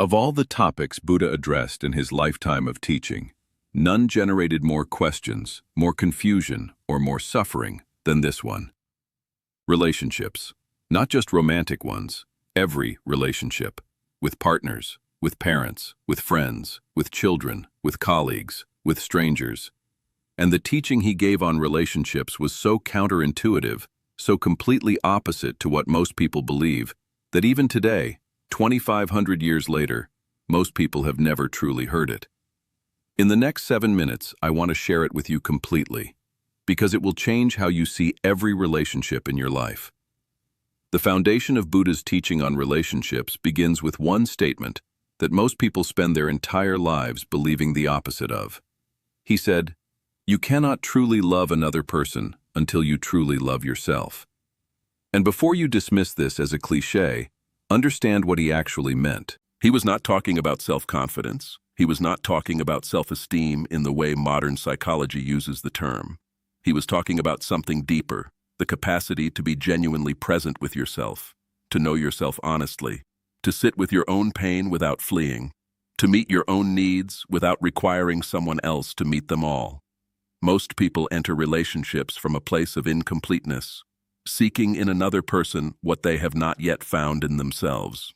Of all the topics Buddha addressed in his lifetime of teaching, none generated more questions, more confusion, or more suffering than this one. Relationships. Not just romantic ones, every relationship. With partners, with parents, with friends, with children, with colleagues, with strangers. And the teaching he gave on relationships was so counterintuitive, so completely opposite to what most people believe, that even today, 2,500 years later, most people have never truly heard it. In the next 7 minutes, I want to share it with you completely, because it will change how you see every relationship in your life. The foundation of Buddha's teaching on relationships begins with one statement that most people spend their entire lives believing the opposite of. He said, "You cannot truly love another person until you truly love yourself." And before you dismiss this as a cliché, understand what he actually meant. He was not talking about self-confidence. He was not talking about self-esteem in the way modern psychology uses the term. He was talking about something deeper, the capacity to be genuinely present with yourself, to know yourself honestly, to sit with your own pain without fleeing, to meet your own needs without requiring someone else to meet them all. Most people enter relationships from a place of incompleteness, seeking in another person what they have not yet found in themselves.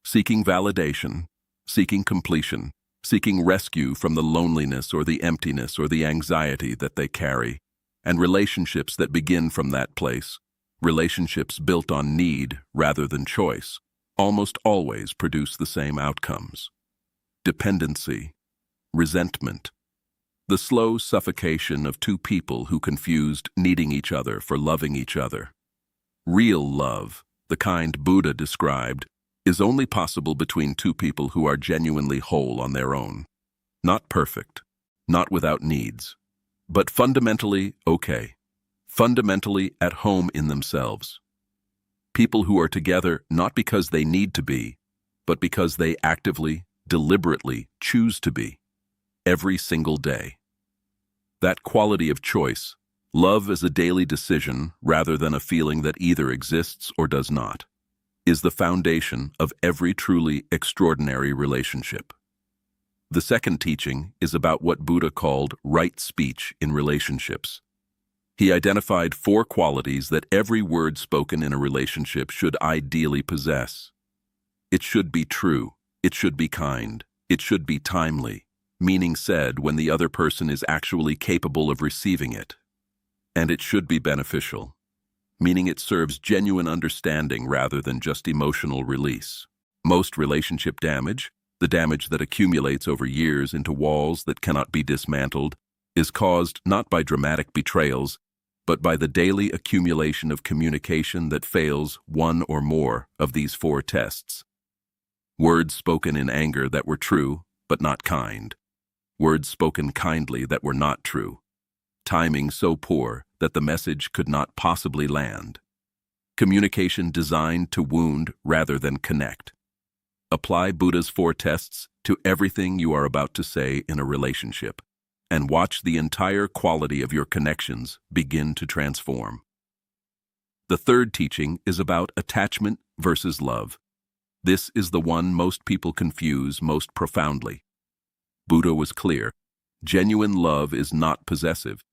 Seeking validation, seeking completion, seeking rescue from the loneliness or the emptiness or the anxiety that they carry, and relationships that begin from that place, relationships built on need rather than choice, almost always produce the same outcomes. Dependency, resentment, the slow suffocation of two people who confused needing each other for loving each other. Real love, the kind Buddha described, is only possible between two people who are genuinely whole on their own. Not perfect, not without needs, but fundamentally okay, fundamentally at home in themselves. People who are together not because they need to be, but because they actively, deliberately choose to be, every single day. That quality of choice, love as a daily decision rather than a feeling that either exists or does not, is the foundation of every truly extraordinary relationship. The second teaching is about what Buddha called right speech in relationships. He identified 4 qualities that every word spoken in a relationship should ideally possess. It should be true, it should be kind, it should be timely, meaning said when the other person is actually capable of receiving it. And it should be beneficial, meaning it serves genuine understanding rather than just emotional release. Most relationship damage, the damage that accumulates over years into walls that cannot be dismantled, is caused not by dramatic betrayals, but by the daily accumulation of communication that fails one or more of these 4 tests. Words spoken in anger that were true, but not kind. Words spoken kindly that were not true. Timing so poor that the message could not possibly land. Communication designed to wound rather than connect. Apply Buddha's 4 tests to everything you are about to say in a relationship, and watch the entire quality of your connections begin to transform. The third teaching is about attachment versus love. This is the one most people confuse most profoundly. Buddha was clear. Genuine love is not possessive.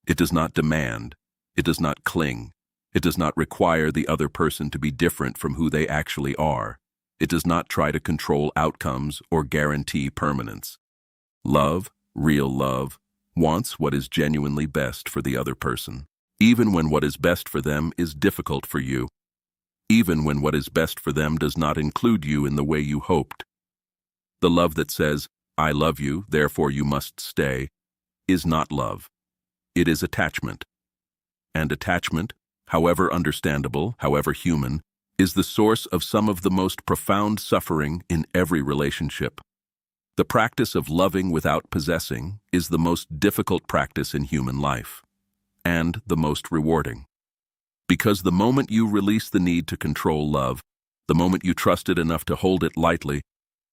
It does not demand. It does not cling. It does not require the other person to be different from who they actually are. It does not try to control outcomes or guarantee permanence. Love, real love, wants what is genuinely best for the other person, even when what is best for them is difficult for you, even when what is best for them does not include you in the way you hoped. The love that says, "I love you, therefore you must stay," is not love. It is attachment. And attachment, however understandable, however human, is the source of some of the most profound suffering in every relationship. The practice of loving without possessing is the most difficult practice in human life, and the most rewarding. Because the moment you release the need to control love, the moment you trust it enough to hold it lightly,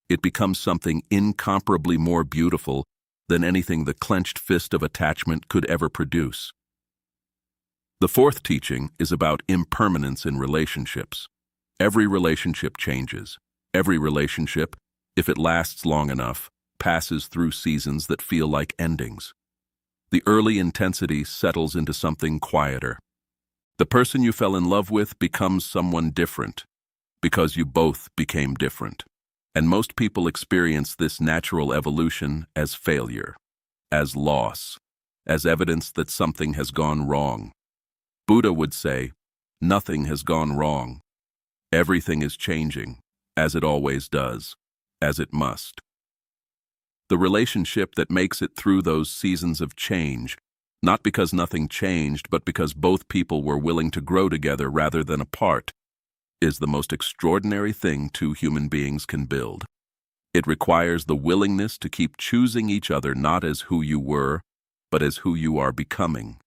it becomes something incomparably more beautiful than anything the clenched fist of attachment could ever produce. The fourth teaching is about impermanence in relationships. Every relationship changes. Every relationship, if it lasts long enough, passes through seasons that feel like endings. The early intensity settles into something quieter. The person you fell in love with becomes someone different, because you both became different. And most people experience this natural evolution as failure, as loss, as evidence that something has gone wrong. Buddha would say, nothing has gone wrong. Everything is changing, as it always does, as it must. The relationship that makes it through those seasons of change, not because nothing changed, but because both people were willing to grow together rather than apart, is the most extraordinary thing two human beings can build. It requires the willingness to keep choosing each other not as who you were, but as who you are becoming.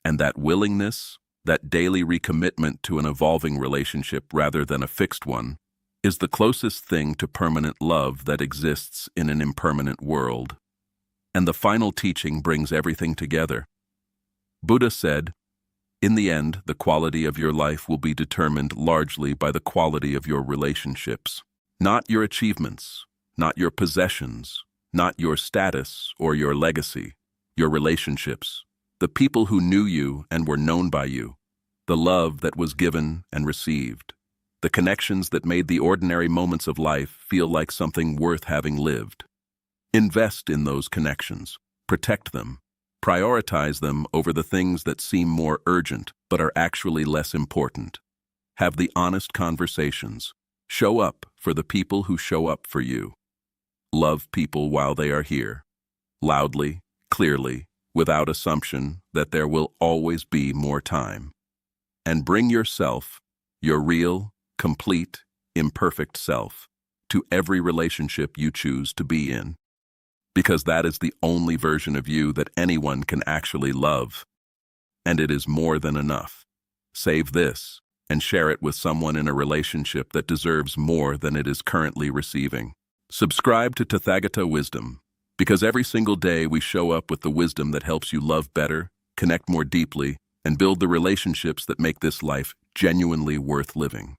And that willingness, that daily recommitment to an evolving relationship rather than a fixed one, is the closest thing to permanent love that exists in an impermanent world. And the final teaching brings everything together. Buddha said, in the end, the quality of your life will be determined largely by the quality of your relationships. Not your achievements, not your possessions, not your status or your legacy, your relationships, the people who knew you and were known by you, the love that was given and received, the connections that made the ordinary moments of life feel like something worth having lived. Invest in those connections, protect them, prioritize them over the things that seem more urgent but are actually less important. Have the honest conversations. Show up for the people who show up for you. Love people while they are here, loudly, clearly, without assumption that there will always be more time. And bring yourself, your real, complete, imperfect self, to every relationship you choose to be in. Because that is the only version of you that anyone can actually love. And it is more than enough. Save this and share it with someone in a relationship that deserves more than it is currently receiving. Subscribe to Tathagata Wisdom, because every single day we show up with the wisdom that helps you love better, connect more deeply, and build the relationships that make this life genuinely worth living.